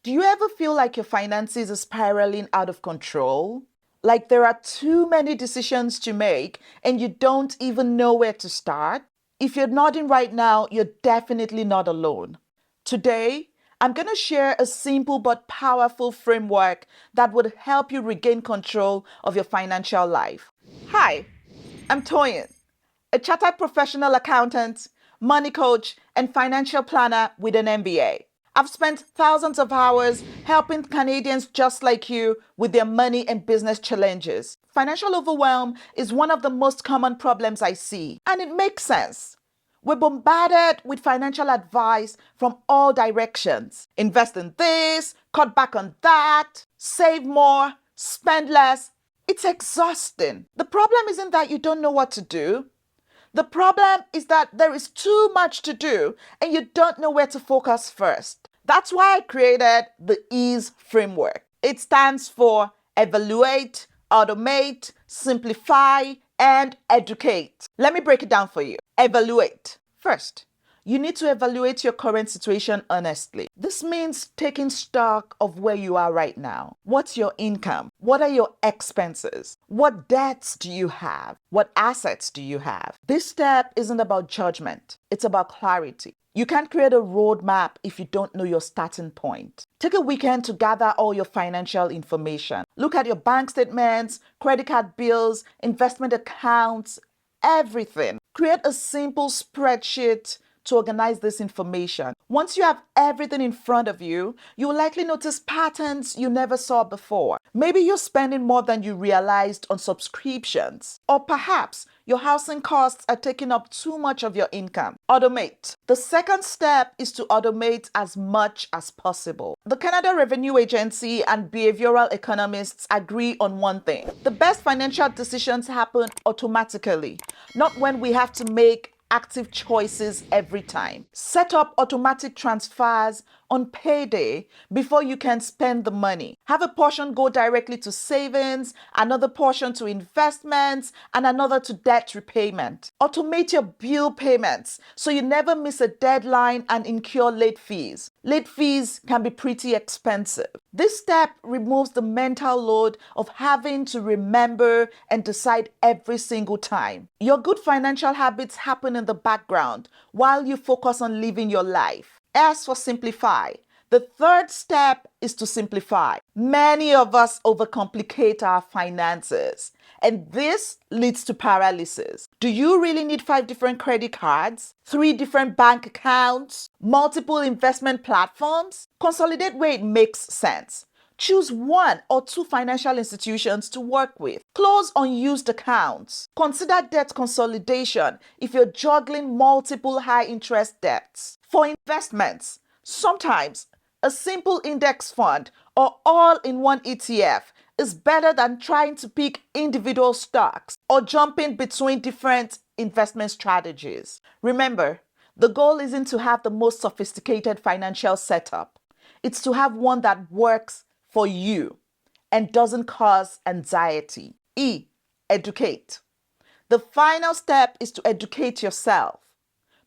Do you ever feel like your finances are spiraling out of control? Like there are too many decisions to make and you don't even know where to start? If you're nodding right now, you're definitely not alone. Today, I'm going to share a simple but powerful framework that would help you regain control of your financial life. Hi, I'm Toyin, a chartered professional accountant, money coach, and financial planner with an MBA. I've spent thousands of hours helping Canadians just like you with their money and business challenges. Financial overwhelm is one of the most common problems I see, and it makes sense. We're bombarded with financial advice from all directions. Invest in this, cut back on that, save more, spend less. It's exhausting. The problem isn't that you don't know what to do. The problem is that there is too much to do and you don't know where to focus first. That's why I created the EASE framework. It stands for evaluate, automate, simplify, and educate. Let me break it down for you. Evaluate. First, you need to evaluate your current situation honestly. This means taking stock of where you are right now. What's your income? What are your expenses? What debts do you have? What assets do you have? This step isn't about judgment. It's about clarity. You can't create a roadmap if you don't know your starting point. Take a weekend to gather all your financial information. Look at your bank statements, credit card bills, investment accounts, everything. Create a simple spreadsheet to organize this information. Once you have everything in front of you, you will likely notice patterns you never saw before. Maybe you're spending more than you realized on subscriptions, or perhaps your housing costs are taking up too much of your income. Automate. The second step is to automate as much as possible. The Canada Revenue Agency and behavioral economists agree on one thing. The best financial decisions happen automatically, not when we have to make active choices every time. Set up automatic transfers on payday before you can spend the money. Have a portion go directly to savings, another portion to investments, and another to debt repayment. Automate your bill payments so you never miss a deadline and incur late fees. Late fees can be pretty expensive. This step removes the mental load of having to remember and decide every single time. Your good financial habits happen in the background while you focus on living your life. S for simplify. The third step is to simplify. Many of us overcomplicate our finances, and this leads to paralysis. Do you really need 5 different credit cards, 3 different bank accounts, multiple investment platforms? Consolidate where it makes sense. Choose 1 or 2 financial institutions to work with. Close unused accounts. Consider debt consolidation if you're juggling multiple high-interest debts. For investments, sometimes a simple index fund or all-in-one ETF is better than trying to pick individual stocks or jumping between different investment strategies. Remember, the goal isn't to have the most sophisticated financial setup. It's to have one that works for you and doesn't cause anxiety. E, educate. The final step is to educate yourself,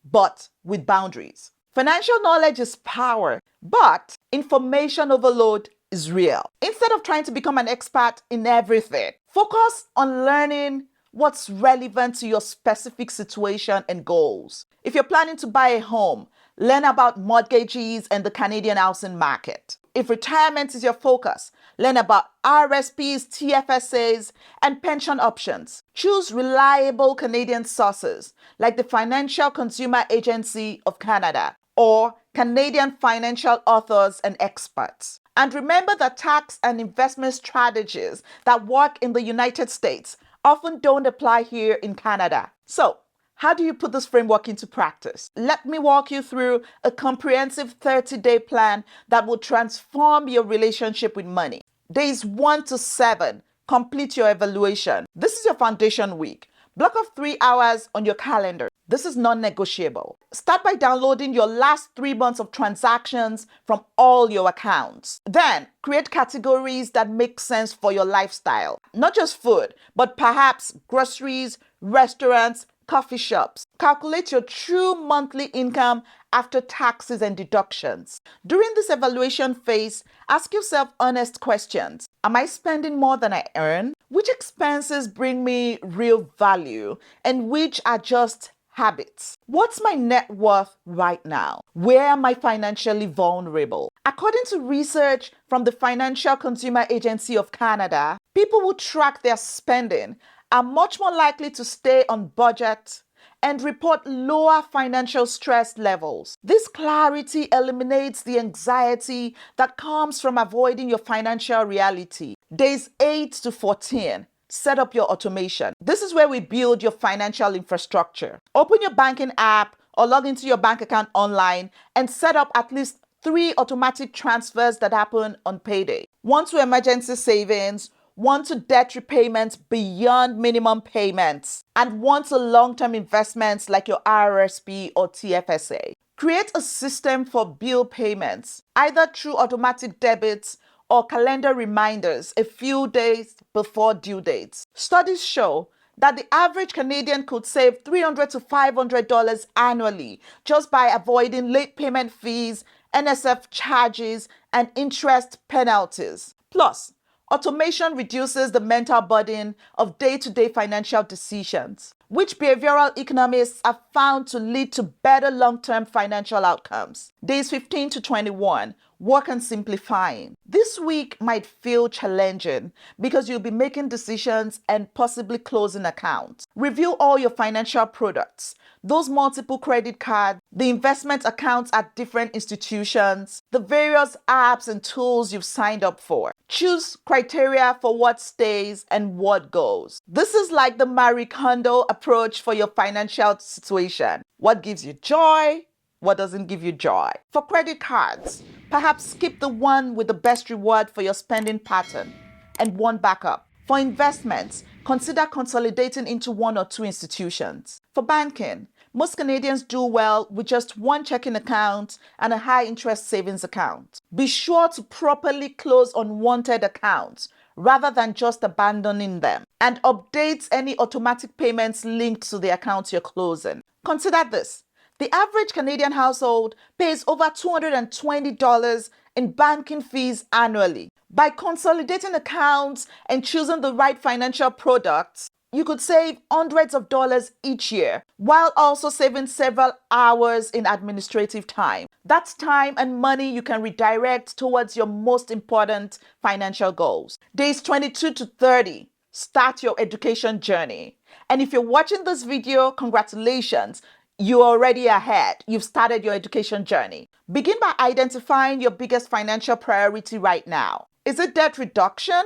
but with boundaries. Financial knowledge is power, but information overload is real. Instead of trying to become an expert in everything, focus on learning what's relevant to your specific situation and goals. If you're planning to buy a home, learn about mortgages and the Canadian housing market. If retirement is your focus, learn about RRSPs, TFSAs, and pension options. Choose reliable Canadian sources like the Financial Consumer Agency of Canada or Canadian financial authors and experts. And remember that tax and investment strategies that work in the United States often don't apply here in Canada. So, how do you put this framework into practice? Let me walk you through a comprehensive 30-day plan that will transform your relationship with money. Days 1 to 7, complete your evaluation. This is your foundation week. Block off 3 hours on your calendar. This is non-negotiable. Start by downloading your last 3 months of transactions from all your accounts. Then, create categories that make sense for your lifestyle. Not just food, but perhaps groceries, restaurants, coffee shops. Calculate your true monthly income after taxes and deductions. During this evaluation phase, ask yourself honest questions. Am I spending more than I earn? Which expenses bring me real value and which are just habits? What's my net worth right now? Where am I financially vulnerable? According to research from the Financial Consumer Agency of Canada, people who track their spending are much more likely to stay on budget and report lower financial stress levels. This clarity eliminates the anxiety that comes from avoiding your financial reality. Days 8 to 14. Set up your automation. This is where we build your financial infrastructure. Open your banking app or log into your bank account online and set up at least 3 automatic transfers that happen on payday. 1 to emergency savings, 1 to debt repayments beyond minimum payments, and 1 to long-term investments like your RRSP or TFSA. Create a system for bill payments, either through automatic debits or calendar reminders a few days before due dates. Studies show that the average Canadian could save $300 to $500 annually just by avoiding late payment fees, NSF charges, and interest penalties. Plus, automation reduces the mental burden of day-to-day financial decisions, which behavioral economists have found to lead to better long-term financial outcomes. Days 15 to 21, work on simplifying. This week might feel challenging because you'll be making decisions and possibly closing accounts. Review all your financial products, those multiple credit cards, the investment accounts at different institutions, the various apps and tools you've signed up for. Choose criteria for what stays and what goes. This is like the Marie Kondo approach for your financial situation. What gives you joy? What doesn't give you joy? For credit cards, perhaps skip the one with the best reward for your spending pattern and one backup. For investments, consider consolidating into 1 or 2 institutions. For banking, most Canadians do well with just 1 checking account and a high-interest savings account. Be sure to properly close unwanted accounts rather than just abandoning them, and update any automatic payments linked to the accounts you're closing. Consider this. The average Canadian household pays over $220 in banking fees annually. By consolidating accounts and choosing the right financial products, you could save hundreds of dollars each year, while also saving several hours in administrative time. That's time and money you can redirect towards your most important financial goals. Days 22 to 30, start your education journey. And if you're watching this video, congratulations. You're already ahead. You've started your education journey. Begin by identifying your biggest financial priority right now. Is it debt reduction?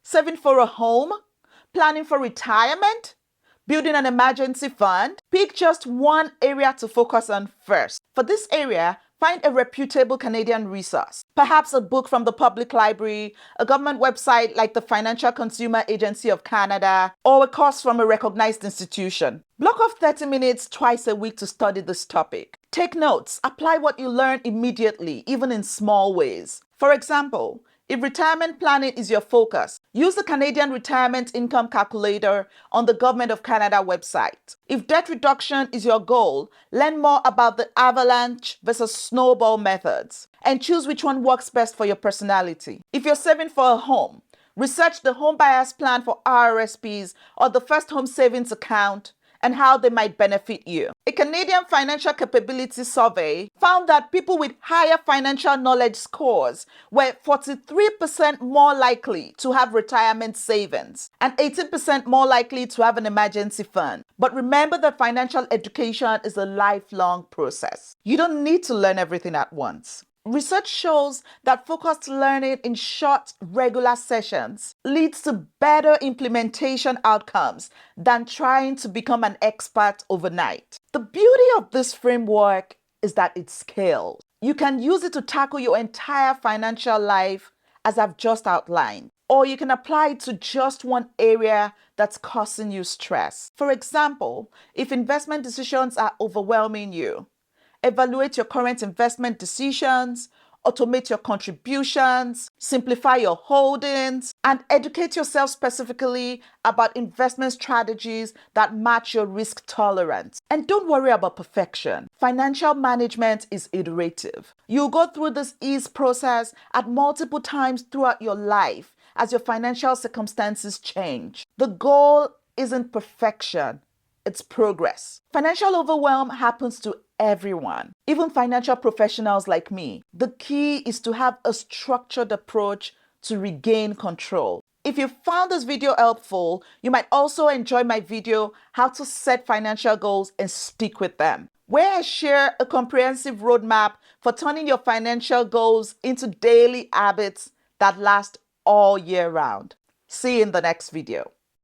Saving for a home? Planning for retirement? Building an emergency fund? Pick just one area to focus on first. For this area, find a reputable Canadian resource, perhaps a book from the public library, a government website like the Financial Consumer Agency of Canada, or a course from a recognized institution. Block off 30 minutes twice a week to study this topic. Take notes. Apply what you learn immediately, even in small ways. For example, if retirement planning is your focus, use the Canadian Retirement Income Calculator on the Government of Canada website. If debt reduction is your goal, learn more about the avalanche versus snowball methods and choose which one works best for your personality. If you're saving for a home, research the Home Buyers Plan for RRSPs or the First Home Savings Account and how they might benefit you. A Canadian Financial Capability Survey found that people with higher financial knowledge scores were 43% more likely to have retirement savings and 18% more likely to have an emergency fund. But remember that financial education is a lifelong process. You don't need to learn everything at once. Research shows that focused learning in short, regular sessions leads to better implementation outcomes than trying to become an expert overnight. The beauty of this framework is that it scales. You can use it to tackle your entire financial life, as I've just outlined, or you can apply it to just one area that's causing you stress. For example, if investment decisions are overwhelming you, evaluate your current investment decisions, automate your contributions, simplify your holdings, and educate yourself specifically about investment strategies that match your risk tolerance. And don't worry about perfection. Financial management is iterative. You'll go through this ease process at multiple times throughout your life as your financial circumstances change. The goal isn't perfection, it's progress. Financial overwhelm happens to everyone, even financial professionals like me. The key is to have a structured approach to regain control. If you found this video helpful, you might also enjoy my video, How to Set Financial Goals and Stick with Them, where I share a comprehensive roadmap for turning your financial goals into daily habits that last all year round. See you in the next video.